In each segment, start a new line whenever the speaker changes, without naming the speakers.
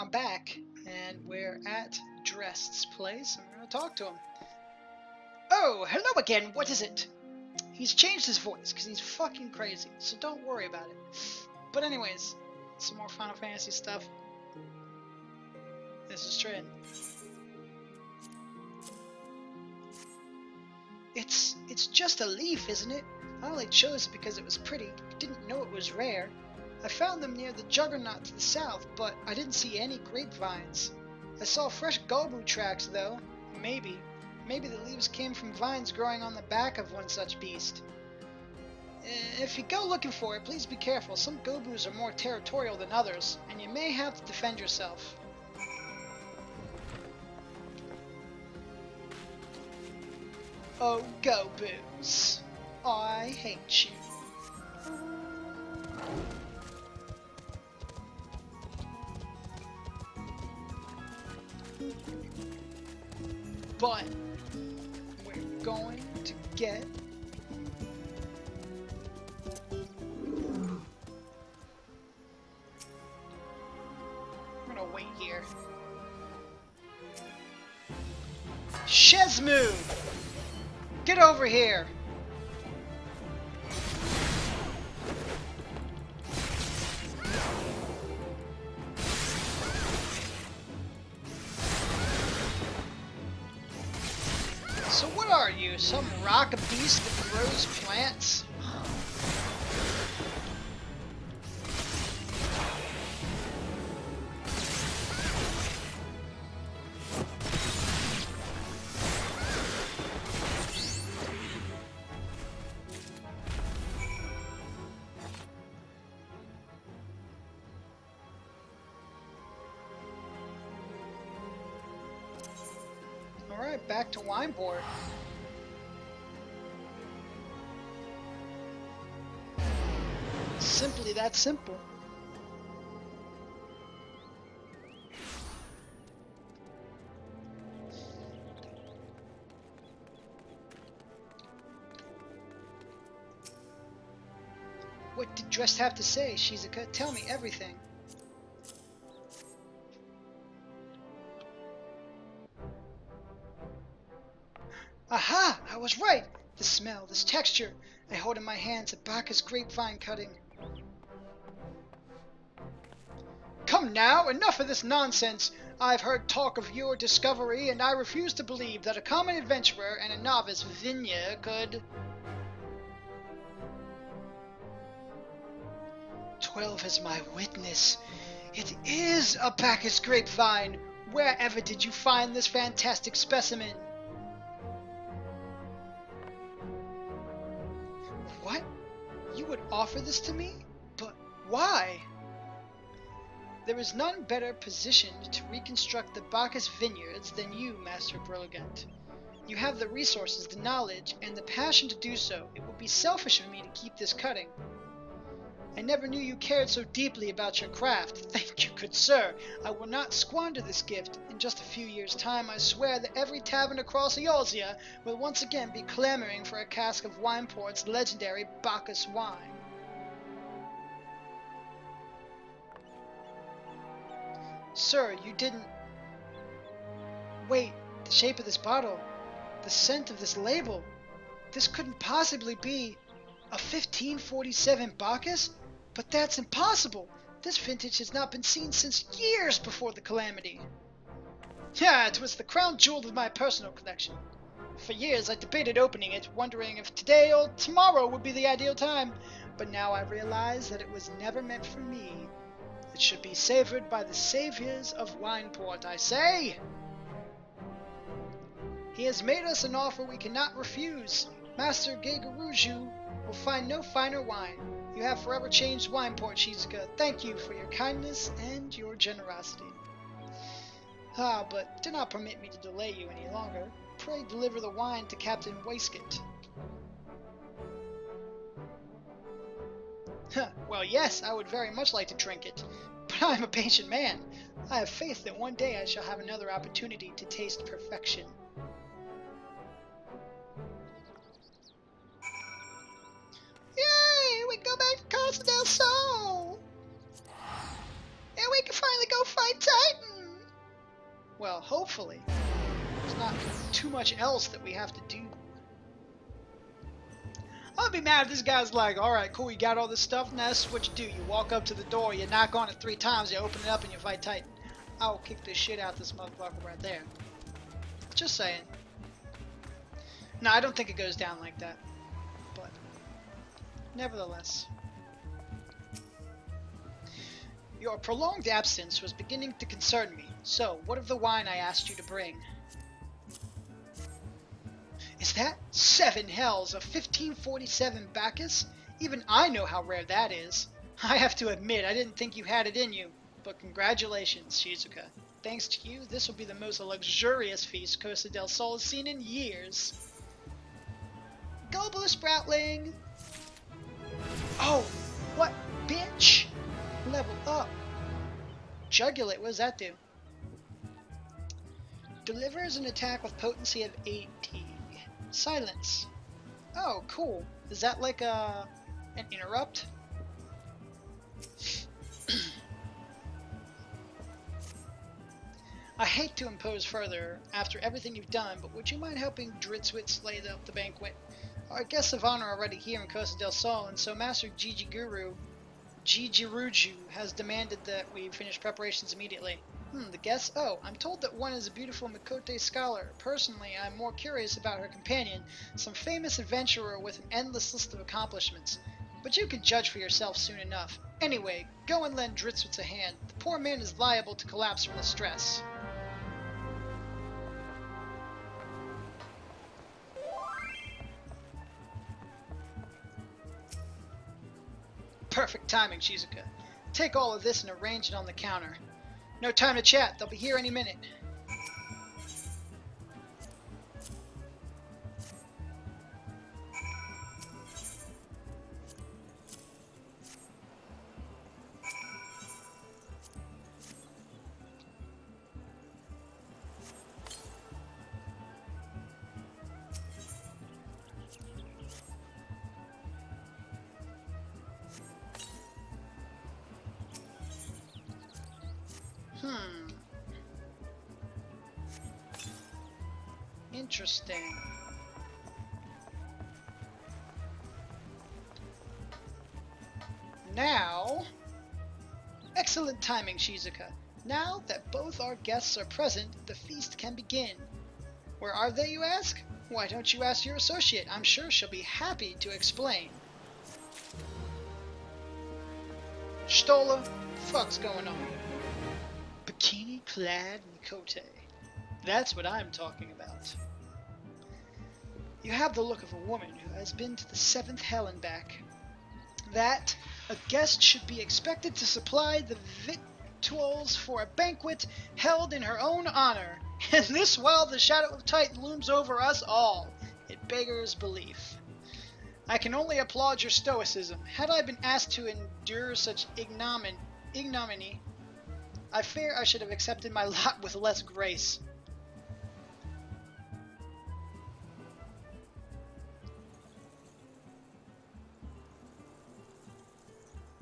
I'm back, and we're at Drest's place. I'm going to talk to him. Oh, hello again. What is it? He's changed his voice because he's fucking crazy, so don't worry about it. But anyways, some more Final Fantasy stuff. This is Trent. It's just a leaf, isn't it? I only chose it because it was pretty. Didn't know it was rare. I found them near the Juggernaut to the south, but I didn't see any grapevines. I saw fresh Gobu tracks, though. Maybe the leaves came from vines growing on the back of one such beast. If you go looking for it, please be careful. Some Gobus are more territorial than others, and you may have to defend yourself. Oh, Gobus, I hate you. But we're going to get I'm gonna wait here. Shesmu! Get over here! So what are you? Some rock beast that grows plants? Alright, back to Wineport. Simply that simple. What did Drest have to say, Shizuka? Tell me everything. Aha! I was right! The smell, this texture. I hold in my hands a Bacchus grapevine cutting. Come now, enough of this nonsense! I've heard talk of your discovery, and I refuse to believe that a common adventurer and a novice Vinya could... 12 is my witness. It is a Bacchus grapevine! Wherever did you find this fantastic specimen? What? You would offer this to me? But why? There is none better positioned to reconstruct the Bacchus vineyards than you, Master Brilligant. You have the resources, the knowledge, and the passion to do so. It would be selfish of me to keep this cutting. I never knew you cared so deeply about your craft. Thank you, good sir. I will not squander this gift. In just a few years' time, I swear that every tavern across Eorzea will once again be clamoring for a cask of Wineport's legendary Bacchus wine. Sir, you didn't... Wait, the shape of this bottle, the scent of this label. This couldn't possibly be a 1547 Bacchus? But that's impossible! This vintage has not been seen since years before the calamity. Yeah, it was the crown jewel of my personal collection. For years I debated opening it, wondering if today or tomorrow would be the ideal time. But now I realize that it was never meant for me. It should be savored by the saviors of Wineport, I say! He has made us an offer we cannot refuse. Master Gegaruju will find no finer wine. You have forever changed Wineport, Shizuka. Thank you for your kindness and your generosity. Ah, but do not permit me to delay you any longer. Pray deliver the wine to Captain Waistcoat. Well, yes, I would very much like to drink it, but I'm a patient man. I have faith that one day I shall have another opportunity to taste perfection. Yay! We go back to Casa del Sol! And we can finally go fight Titan! Well, hopefully. There's not too much else that we have to do. I'll be mad if this guy's like, alright, cool, you got all this stuff, now this is what you do. You walk up to the door, you knock on it 3 times, you open it up, and you fight Titan. I'll kick the shit out of this motherfucker right there. Just saying. No, I don't think it goes down like that. But, nevertheless. Your prolonged absence was beginning to concern me. So, what of the wine I asked you to bring? Is that 7 hells of 1547 Bacchus? Even I know how rare that is. I have to admit, I didn't think you had it in you. But congratulations, Shizuka. Thanks to you, this will be the most luxurious feast Costa del Sol has seen in years. Go, Blue Sproutling! Oh, what bitch? Level up. Jugulate, what does that do? Delivers an attack with potency of 80. Silence. Oh, cool. Is that like an interrupt? I hate to impose further after everything you've done, but would you mind helping Dritzwit slay up the banquet? Our guests of honor are already here in Costa del Sol, and so Master Jijiruju has demanded that we finish preparations immediately. The guests? Oh, I'm told that one is a beautiful Mikote scholar. Personally, I'm more curious about her companion, some famous adventurer with an endless list of accomplishments. But you can judge for yourself soon enough. Anyway, go and lend Dritzwitz a hand. The poor man is liable to collapse from the stress. Perfect timing, Shizuka. Take all of this and arrange it on the counter. No time to chat. They'll be here any minute. Interesting. Now, excellent timing, Shizuka. Now that both our guests are present, the feast can begin. Where are they, you ask? Why don't you ask your associate? I'm sure she'll be happy to explain. Stola, fuck's going on? Bikini-clad Mikote. That's what I'm talking about. You have the look of a woman who has been to the 7th hell and back. That a guest should be expected to supply the victuals for a banquet held in her own honor, and this while the shadow of Titan looms over us all. It beggars belief. I can only applaud your stoicism. Had I been asked to endure such ignominy, I fear I should have accepted my lot with less grace.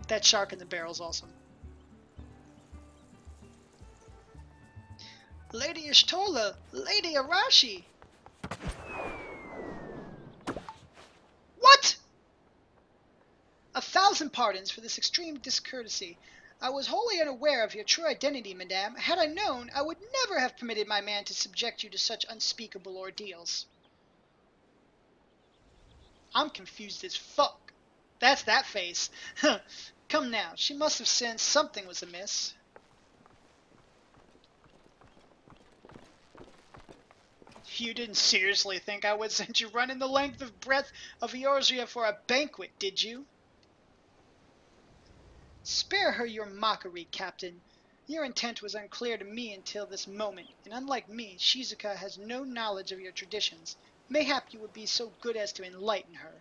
That shark in the barrel's awesome. Lady Ishtola! Lady Arashi! What? 1,000 pardons for this extreme discourtesy. I was wholly unaware of your true identity, madame. Had I known, I would never have permitted my man to subject you to such unspeakable ordeals. I'm confused as fuck. That's that face. Come now, she must have sensed something was amiss. You didn't seriously think I would send you running the length of breadth of Eorzea for a banquet, did you? Spare her your mockery, Captain. Your intent was unclear to me until this moment, and unlike me, Shizuka has no knowledge of your traditions. Mayhap you would be so good as to enlighten her.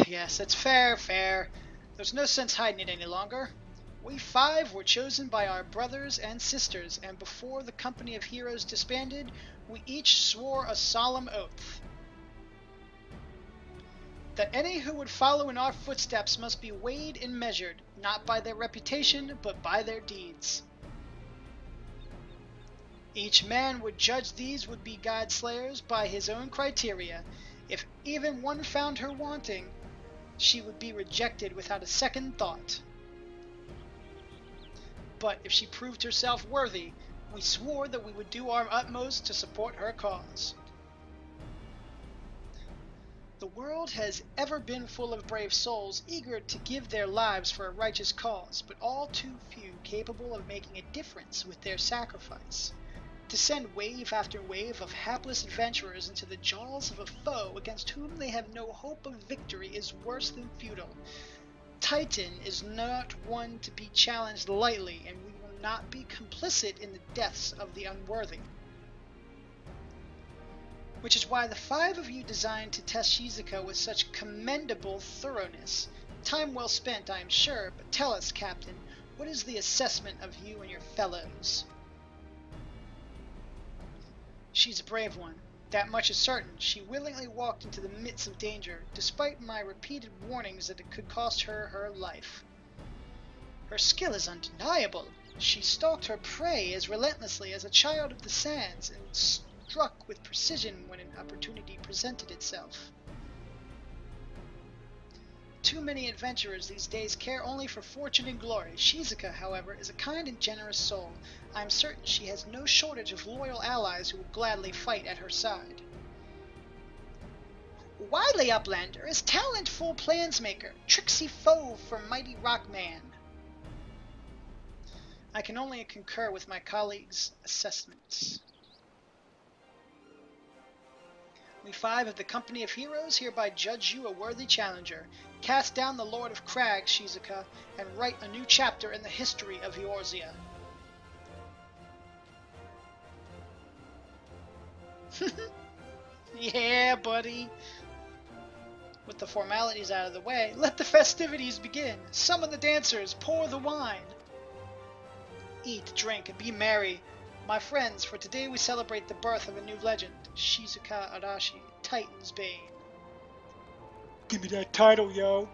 Yes, it's fair. There's no sense hiding it any longer. We 5 were chosen by our brothers and sisters, and before the company of heroes disbanded, we each swore a solemn oath. That any who would follow in our footsteps must be weighed and measured, not by their reputation, but by their deeds. Each man would judge these would-be god slayers by his own criteria. If even one found her wanting, she would be rejected without a second thought. But if she proved herself worthy, we swore that we would do our utmost to support her cause. The world has ever been full of brave souls eager to give their lives for a righteous cause, but all too few capable of making a difference with their sacrifice. To send wave after wave of hapless adventurers into the jaws of a foe against whom they have no hope of victory is worse than futile. Titan is not one to be challenged lightly, and we will not be complicit in the deaths of the unworthy. Which is why the 5 of you designed to test Shizuka with such commendable thoroughness. Time well spent, I am sure, but tell us, Captain, what is the assessment of you and your fellows? She's a brave one. That much is certain. She willingly walked into the midst of danger, despite my repeated warnings that it could cost her her life. Her skill is undeniable. She stalked her prey as relentlessly as a child of the sands, and struck with precision when an opportunity presented itself. Too many adventurers these days care only for fortune and glory. Shizuka, however, is a kind and generous soul. I am certain she has no shortage of loyal allies who will gladly fight at her side. Wily Uplander is talentful plansmaker, tricksy foe for mighty Rockman. I can only concur with my colleagues' assessments. We 5 of the Company of Heroes hereby judge you a worthy challenger. Cast down the Lord of Crags, Shizuka, and write a new chapter in the history of Eorzea. Yeah, buddy. With the formalities out of the way, let the festivities begin. Summon the dancers, pour the wine. Eat, drink, and be merry. My friends, for today we celebrate the birth of a new legend, Shizuka Arashi, Titan's Bane. Give me that title, yo!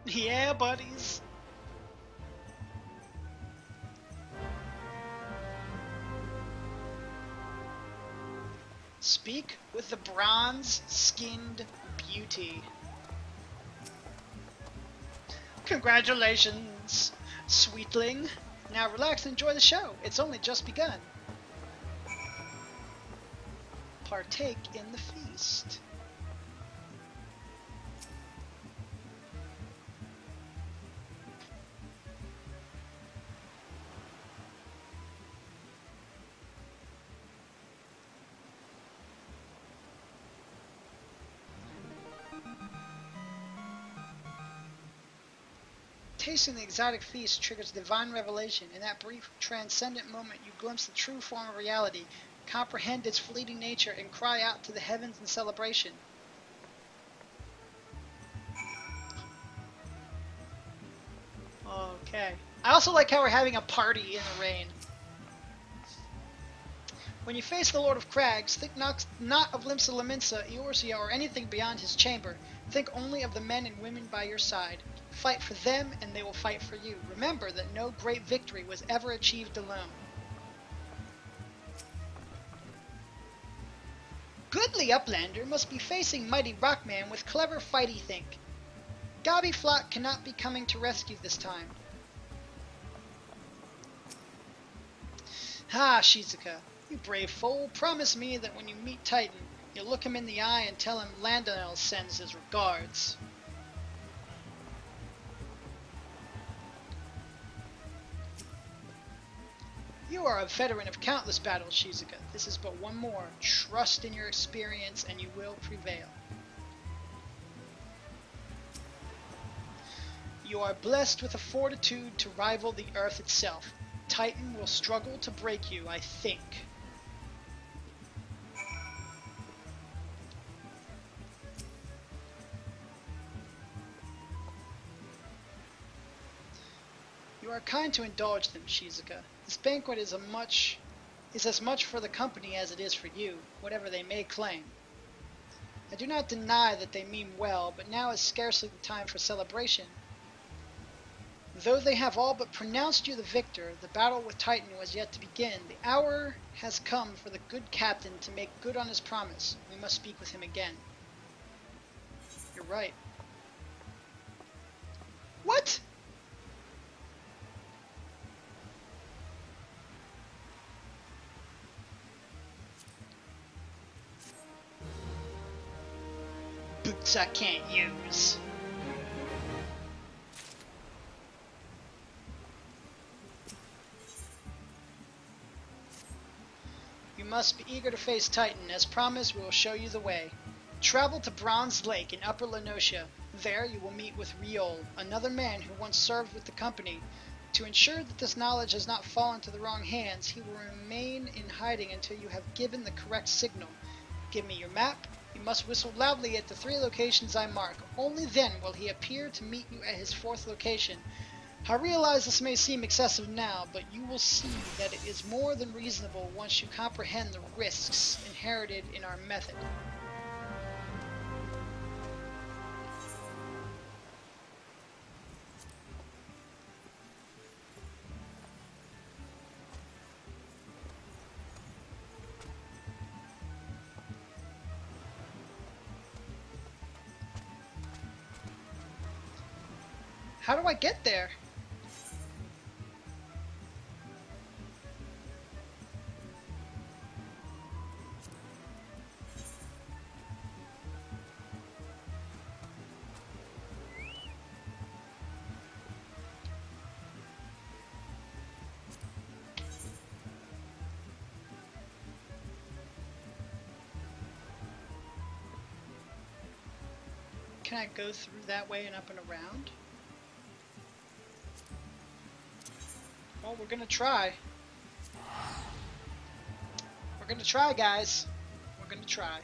Yeah, buddies! Speak with the bronze-skinned beauty. Congratulations, sweetling. Now relax and enjoy the show. It's only just begun. Partake in the feast. Tasting the exotic feast triggers divine revelation. In that brief, transcendent moment, you glimpse the true form of reality, comprehend its fleeting nature, and cry out to the heavens in celebration. Okay. I also like how we're having a party in the rain. When you face the Lord of Crags, think not of Limsa Laminsa, Eorzea, or anything beyond his chamber. Think only of the men and women by your side. Fight for them, and they will fight for you. Remember that no great victory was ever achieved alone. Goodly Uplander must be facing mighty Rockman with clever fighty think. Gobby Flock cannot be coming to rescue this time. Ha, Shizuka, you brave fool, promise me that when you meet Titan, you'll look him in the eye and tell him Landonel sends his regards. You are a veteran of countless battles, Shizuka. This is but one more. Trust in your experience and you will prevail. You are blessed with a fortitude to rival the earth itself. Titan will struggle to break you, I think. You are kind to indulge them, Shizuka. This banquet is as much for the company as it is for you, whatever they may claim. I do not deny that they mean well, but now is scarcely the time for celebration. Though they have all but pronounced you the victor, the battle with Titan was yet to begin. The hour has come for the good captain to make good on his promise. We must speak with him again. You're right. What? Boots I can't use. You must be eager to face Titan. As promised, we will show you the way. Travel to Bronze Lake in Upper Lenosha. There you will meet with Riol, another man who once served with the company. To ensure that this knowledge has not fallen to the wrong hands, he will remain in hiding until you have given the correct signal. Give me your map. You must whistle loudly at the 3 locations I mark. Only then will he appear to meet you at his 4th location. I realize this may seem excessive now, but you will see that it is more than reasonable once you comprehend the risks inherited in our method. How do I get there? Can I go through that way and up and around? Well, we're gonna try. We're gonna try, guys. We're gonna try.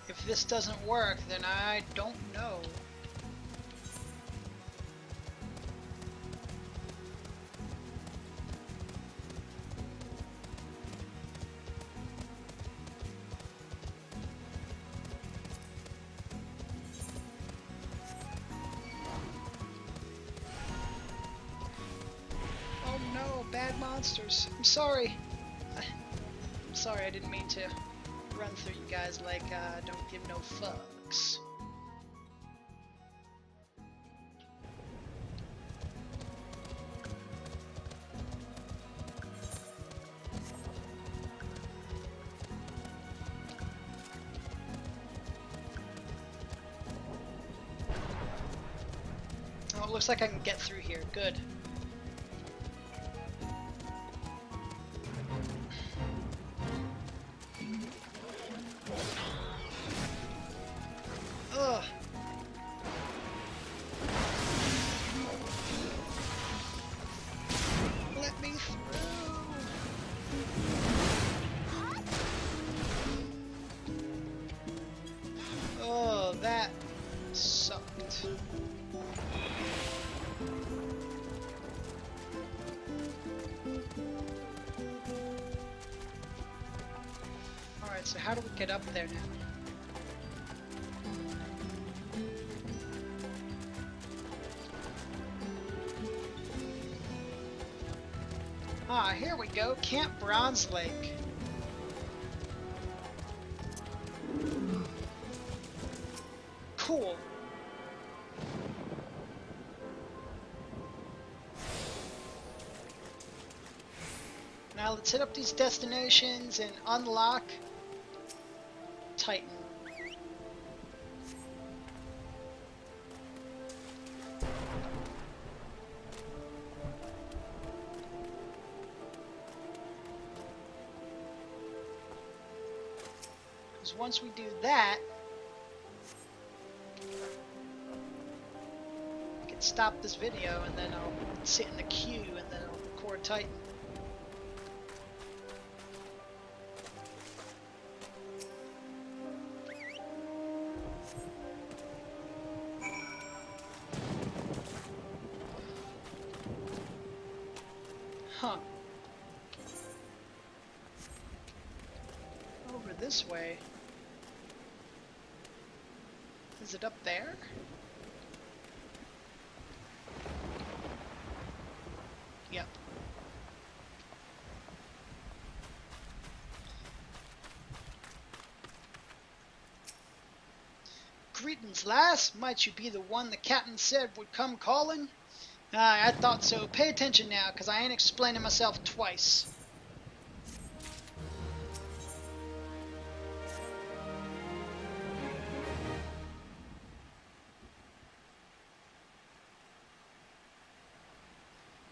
If this doesn't work, then I don't know. Oh no, bad monsters. I'm sorry. I'm sorry, I didn't mean to run through you guys like don't give no fucks. Oh, it looks like I can get through here. Good. Ugh. Let me through. Oh, that sucked. Alright, so how do we get up there now? Ah, here we go, Camp Bronze Lake. Cool. Now let's hit up these destinations and unlock Titan. Because once we do that, we can stop this video and then I'll sit in the queue and then I'll record Titan. Huh. Over this way. Is it up there? Yep. Greetings, lass. Might you be the one the captain said would come calling? I thought so. Pay attention now, 'cause I ain't explaining myself twice.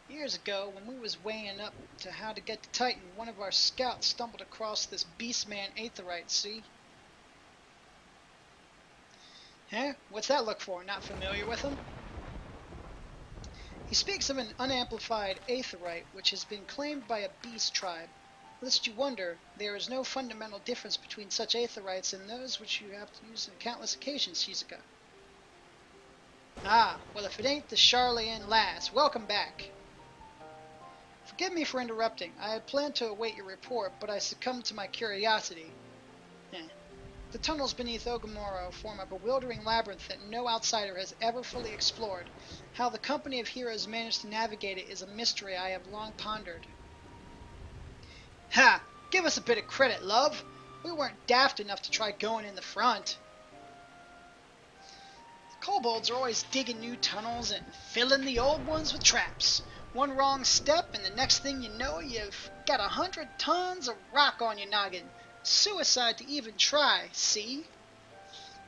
Years ago, when we was weighing up to how to get to Titan, one of our scouts stumbled across this beastman Aetherite, see? Huh? What's that look for? Not familiar with him? He speaks of an unamplified Aetherite, which has been claimed by a beast tribe. Lest you wonder, there is no fundamental difference between such Aetherites and those which you have to use on countless occasions, Shizuka. Ah, well if it ain't the Charlian lass, welcome back. Forgive me for interrupting. I had planned to await your report, but I succumbed to my curiosity. The tunnels beneath Ogamoro form a bewildering labyrinth that no outsider has ever fully explored. How the company of heroes managed to navigate it is a mystery I have long pondered. Ha! Give us a bit of credit, love! We weren't daft enough to try going in the front. The kobolds are always digging new tunnels and filling the old ones with traps. One wrong step and the next thing you know you've got 100 tons of rock on your noggin. Suicide to even try, see?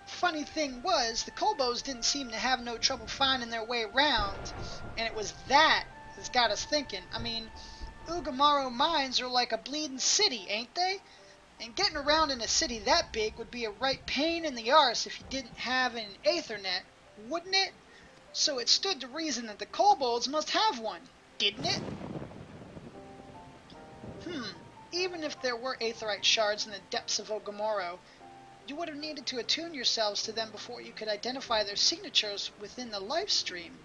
Funny thing was, the kobolds didn't seem to have no trouble finding their way around, and it was that that's got us thinking. I mean, Ugamaro mines are like a bleeding city, ain't they? And getting around in a city that big would be a right pain in the arse if you didn't have an Aethernet, wouldn't it? So it stood to reason that the kobolds must have one, didn't it? Even if there were Aetherite shards in the depths of Ogamoro, you would have needed to attune yourselves to them before you could identify their signatures within the life stream.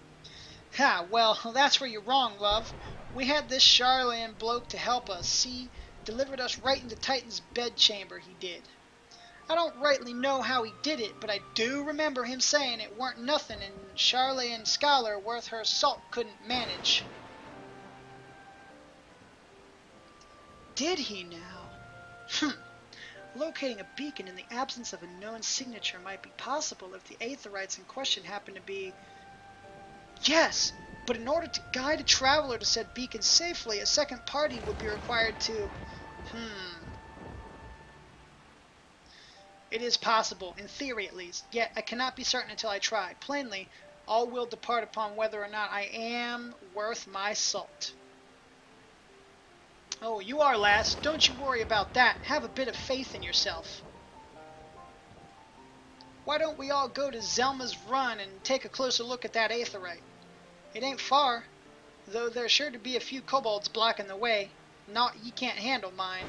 Ha, well, that's where you're wrong, love. We had this Charlian bloke to help us, see? Delivered us right into Titan's bedchamber, he did. I don't rightly know how he did it, but I do remember him saying it weren't nothing and Charlian scholar worth her salt couldn't manage. Did he now? Locating a beacon in the absence of a known signature might be possible if the Aetherites in question happen to be... Yes, but in order to guide a traveler to said beacon safely, a second party would be required to... It is possible, in theory at least, yet I cannot be certain until I try. Plainly, all will depart upon whether or not I am worth my salt. Oh, you are, lass. Don't you worry about that. Have a bit of faith in yourself. Why don't we all go to Zelma's Run and take a closer look at that Aetherite? It ain't far, though there's sure to be a few kobolds blocking the way. Naught ye can't handle, mind.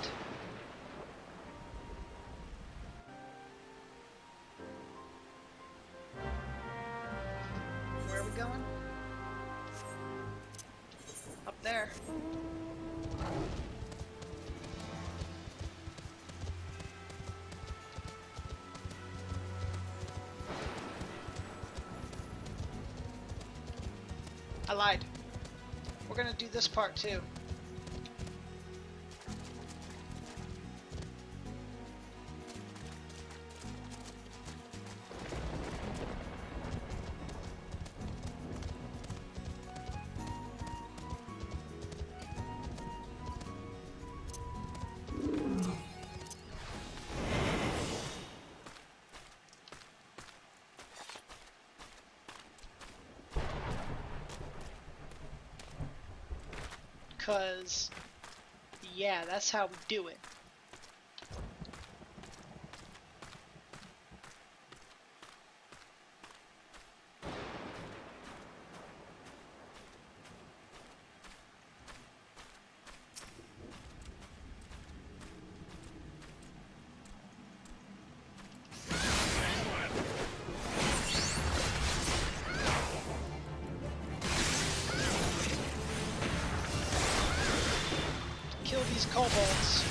Where are we going? Up there. I lied. We're gonna do this part too. Because, yeah, that's how we do it. kobolds.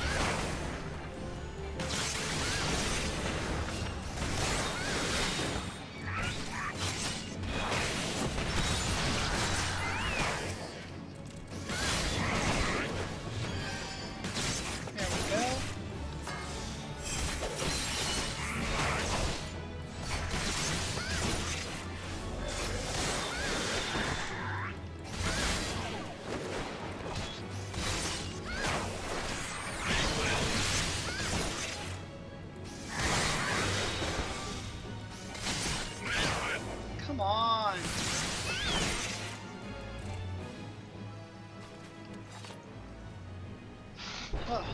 There we go. Come on. Oh.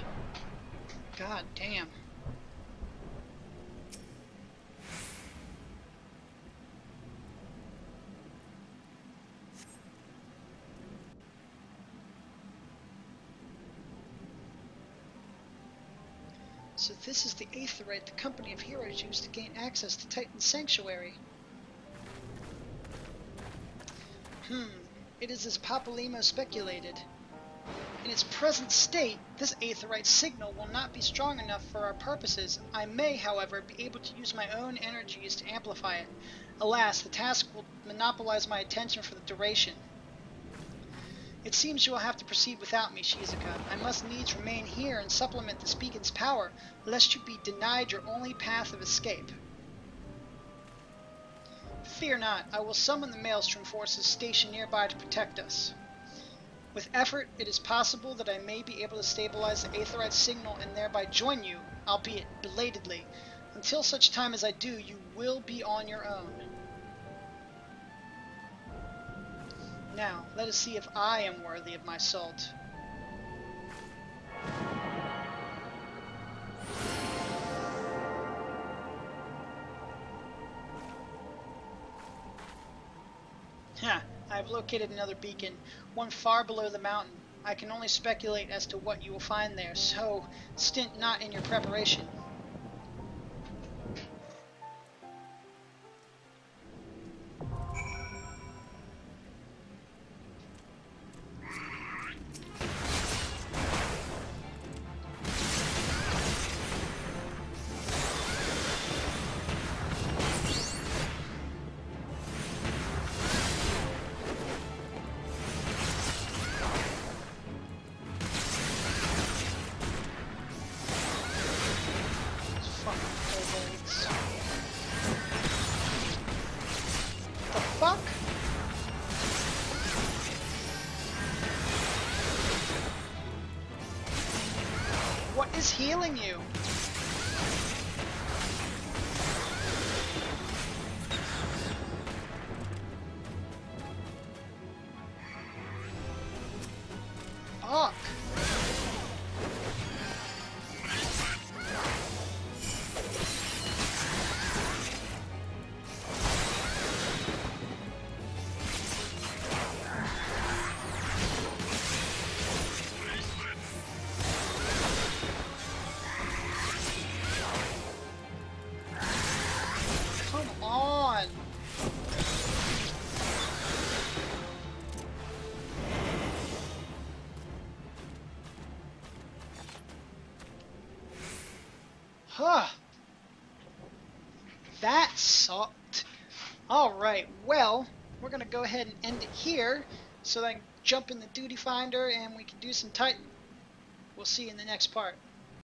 God damn. So this is the aetherite the company of heroes used to gain access to Titan's sanctuary. It is as Papalymo speculated. In its present state, this aetherite signal will not be strong enough for our purposes. I may, however, be able to use my own energies to amplify it. Alas, the task will monopolize my attention for the duration. It seems you will have to proceed without me, Shizuka. I must needs remain here and supplement this beacon's power, lest you be denied your only path of escape. Fear not, I will summon the Maelstrom forces stationed nearby to protect us. With effort, it is possible that I may be able to stabilize the aetherite signal and thereby join you, albeit belatedly. Until such time as I do, you will be on your own. Now, let us see if I am worthy of my salt. I've located another beacon, one far below the mountain. I can only speculate as to what you will find there, so stint not in your preparation. What is healing you? Fuck. Huh. That sucked. Alright, well, we're going to go ahead and end it here so that I can jump in the duty finder and we can do some Titan. We'll see you in the next part.